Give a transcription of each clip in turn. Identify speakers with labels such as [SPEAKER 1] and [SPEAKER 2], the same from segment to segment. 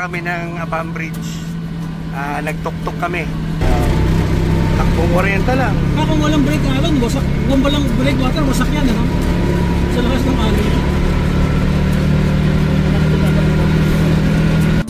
[SPEAKER 1] kami ng Abang Bridge. Nagtuktok kami. Takbong oriental lang.
[SPEAKER 2] Kung walang brake alon, wasak. Kung walang brake water, wasak yan, ano? Sa lakas ng alon.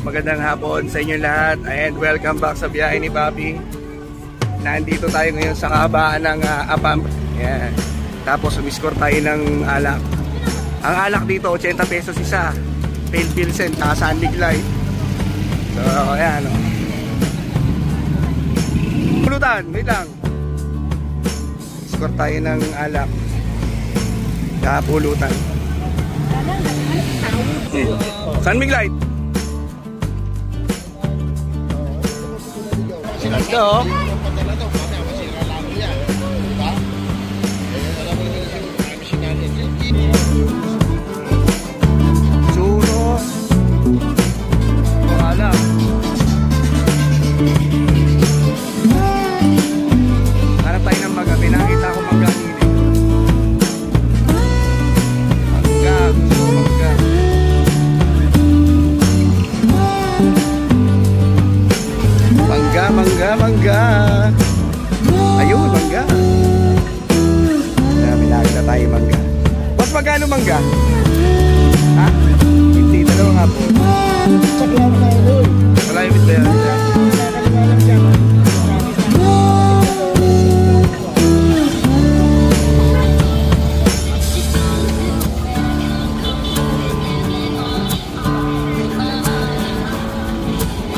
[SPEAKER 1] Magandang hapon sa inyo lahat and welcome back sa biyahe ni Papi. Nandito tayo ngayon sa kahabaan ng Abang. Yan. Tapos umiscore tayo ng alak. Ang alak dito 80 pesos isa. Pale Pilsen, Sandig Light. So ayan o. Pulutan, wait lang. Score tayo ng alak. Kapulutan. Sandig Light. Ito o. Churros. Wala. Hanap tayo ng magabi. Nakita ko magabi. Mangga. Gusto ko mangga. Mangga, mangga, mangga. Ayun, mangga. Nakita tayo mangga. Boss, magkano mangga? Ha? Hindi, dalawa nga po. Malayamit ba yan?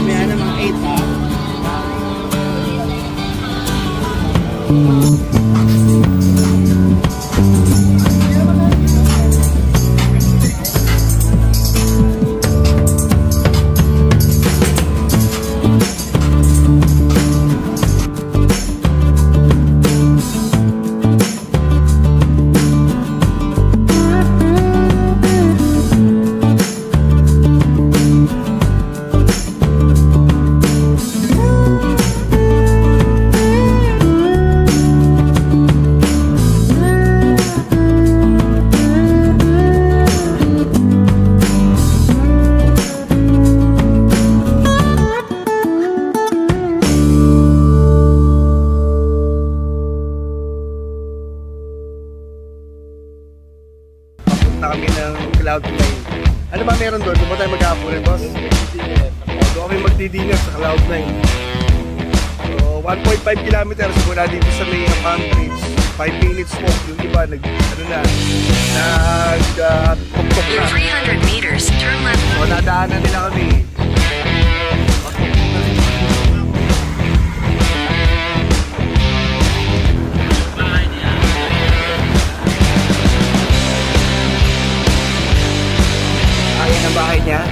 [SPEAKER 1] May ano mga 8 ha? Kami ng Cloud9. Ano ba meron doon? Doon ba tayo mag-aapunin, boss? Doon kami magdidinner sa Cloud9. So, 1.5 kilometers mula dito sa may Abang Bridge. 5 minutes walk. Yung iba, nag-tuktok na.
[SPEAKER 3] 300 meters, turn left.
[SPEAKER 1] So, nadaanan nila kami. Ayan ang bahay niya.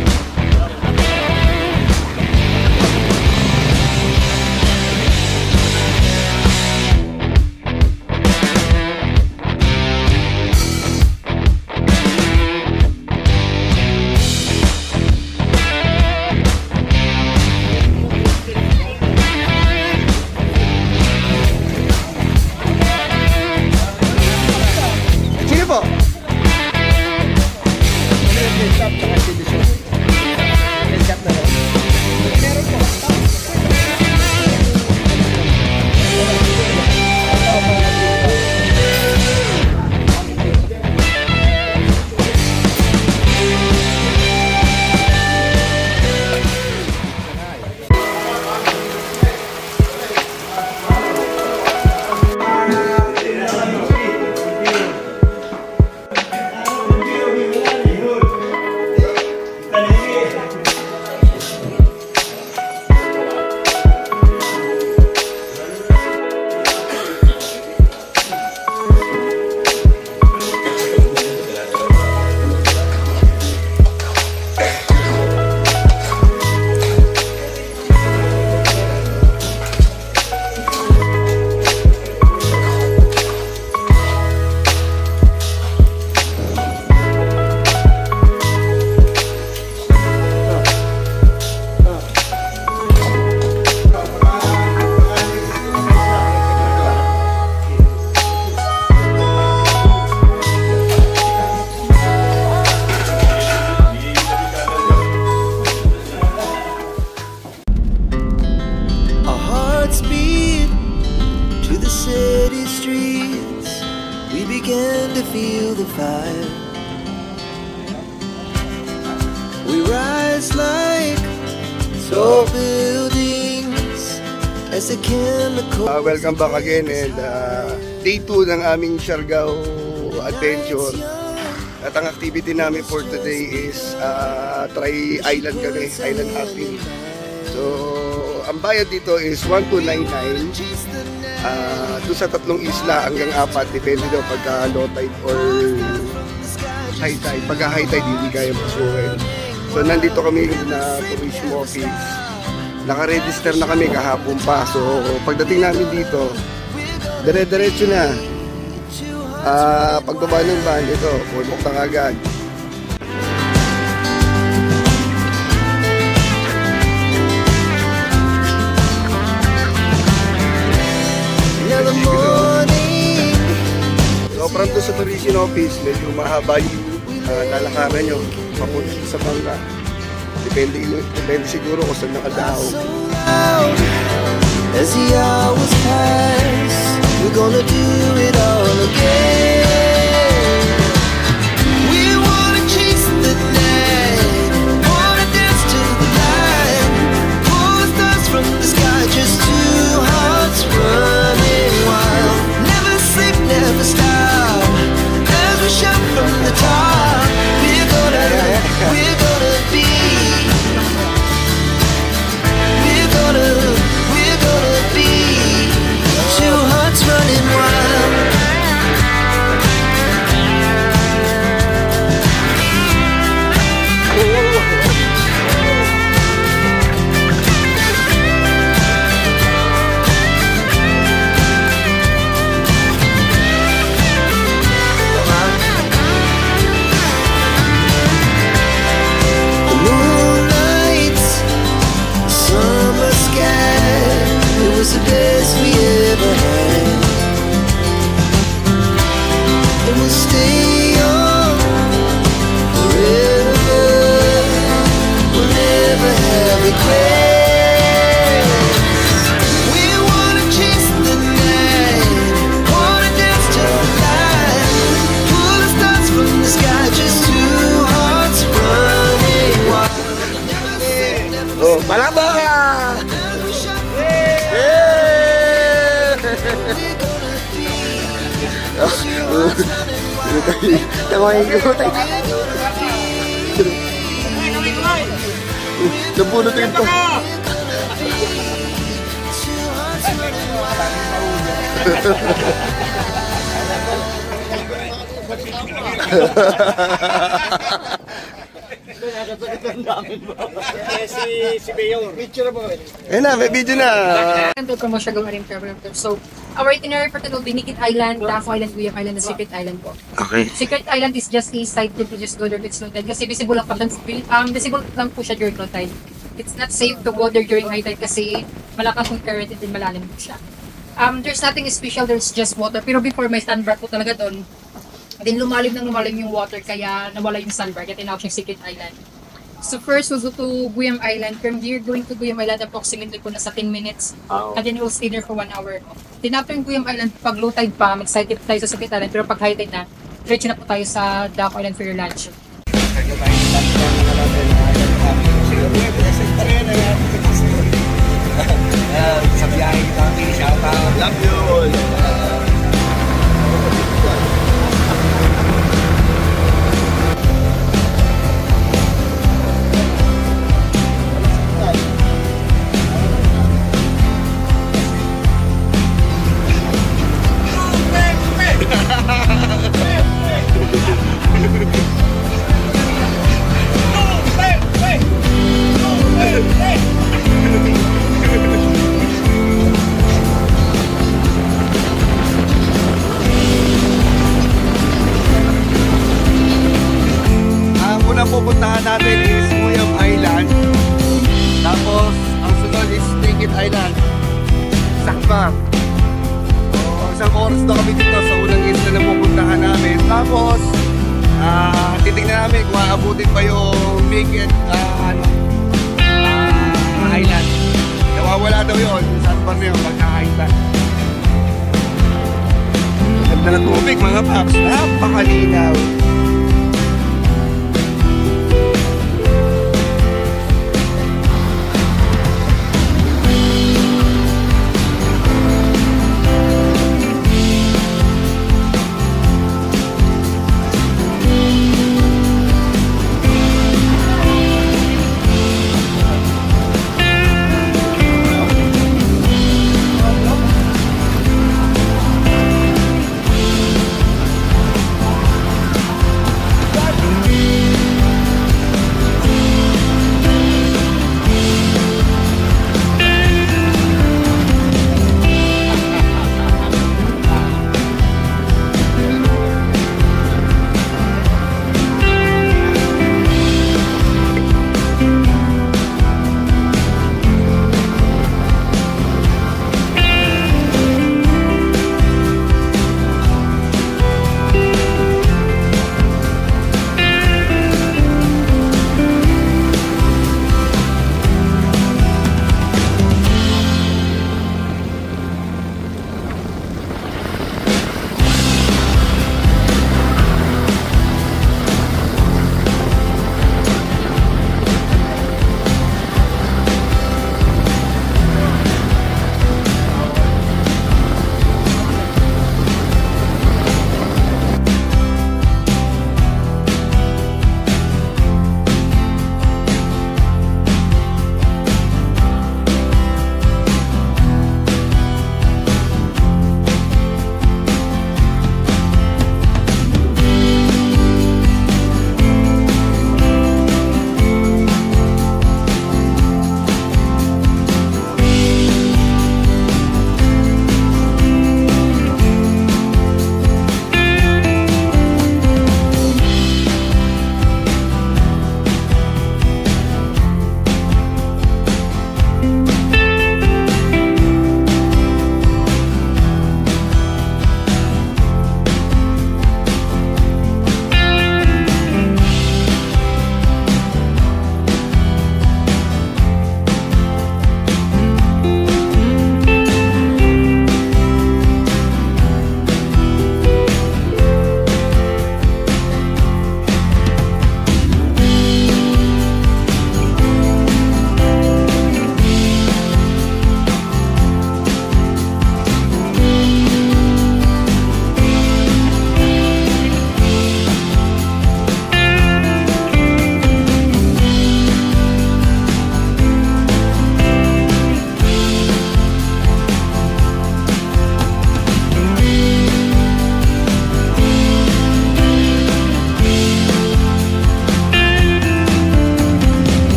[SPEAKER 4] begin to feel the fire. We rise like tall buildings as the chemical.
[SPEAKER 1] Welcome back again and day 2 ng aming Siargao adventure. At ang activity namin for today is try island kami, island hopping. So, ang bayad dito is 1,299 doon sa 3 isla hanggang 4, depende daw pagka low tide or high tide. Pagka high tide, hindi kaya pasukin. So, nandito kami na tourism office. Naka-register na kami kahapon pa. So, pagdating namin dito, dire-diretso na. Pagbaba ng van, ito, pulok na agad. Sobrang doon sa tourism office, medyo mahaba yung lalakaran nyo papunta sa bangka. Depende siguro kung saan nakadao.
[SPEAKER 4] As the hours pass, we're gonna do it all again. We wanna chase the night, wanna dance to the light, pull the stars from the sky, just two hearts running wild. Never sleep, never stop, as we shout from the top. We're gonna be. We're gonna be two hearts running wild. The moonlight, summer sky, it was the best we ever had. And we'll stay on forever. We'll never have regrets. We wanna chase the night, wanna dance to the light, pull the stars from the sky, just two hearts running wild.
[SPEAKER 1] Oh, malaba ka! Nabunot yun pa.
[SPEAKER 2] Si Mayor. Picture mo.
[SPEAKER 1] Ayun na, may video na.
[SPEAKER 5] To Commercial Maritime Travel Tour. So, our itinerary for today will be Nikit Island, Tafo Island, Guyam Island, and Secret Island po.
[SPEAKER 1] Okay.
[SPEAKER 5] Secret Island is just a side trip to just go there with slow tide kasi visible lang po siya during low tide. It's not safe to go there during high tide kasi malakas yung current and then malalim po siya. There's nothing special, there's just water. Pero before may sandbar po talaga doon. Then lumalim yung water kaya nawala yung sandbar kaya tinawag siyang Secret Island. So first, we'll go to Guyam Island. From here, going to Guyam Island, approximately po nasa 10 minutes. And then we'll stay there for 1 hour. Then after yung Guyam Island, pag low tide pa, mag-side tayo sa Secret Island. Pero pag high tide na, diretso na po tayo sa Daco Island for your lunch.
[SPEAKER 1] Sa biyahe kami, shout out. Love you all. pupuntahan natin is Guyam Island. Tapos, ang sunod is Nikit Island. Sakpa. So, isang oras na kami dito sa unang isla na pupuntahan namin. Tapos, titignan namin kung aabutin pa yung Nikit Island. Nawawala daw yun. Saan pa rin yung pagka-island. Ganda ng tubig mga paps. Napakalinaw.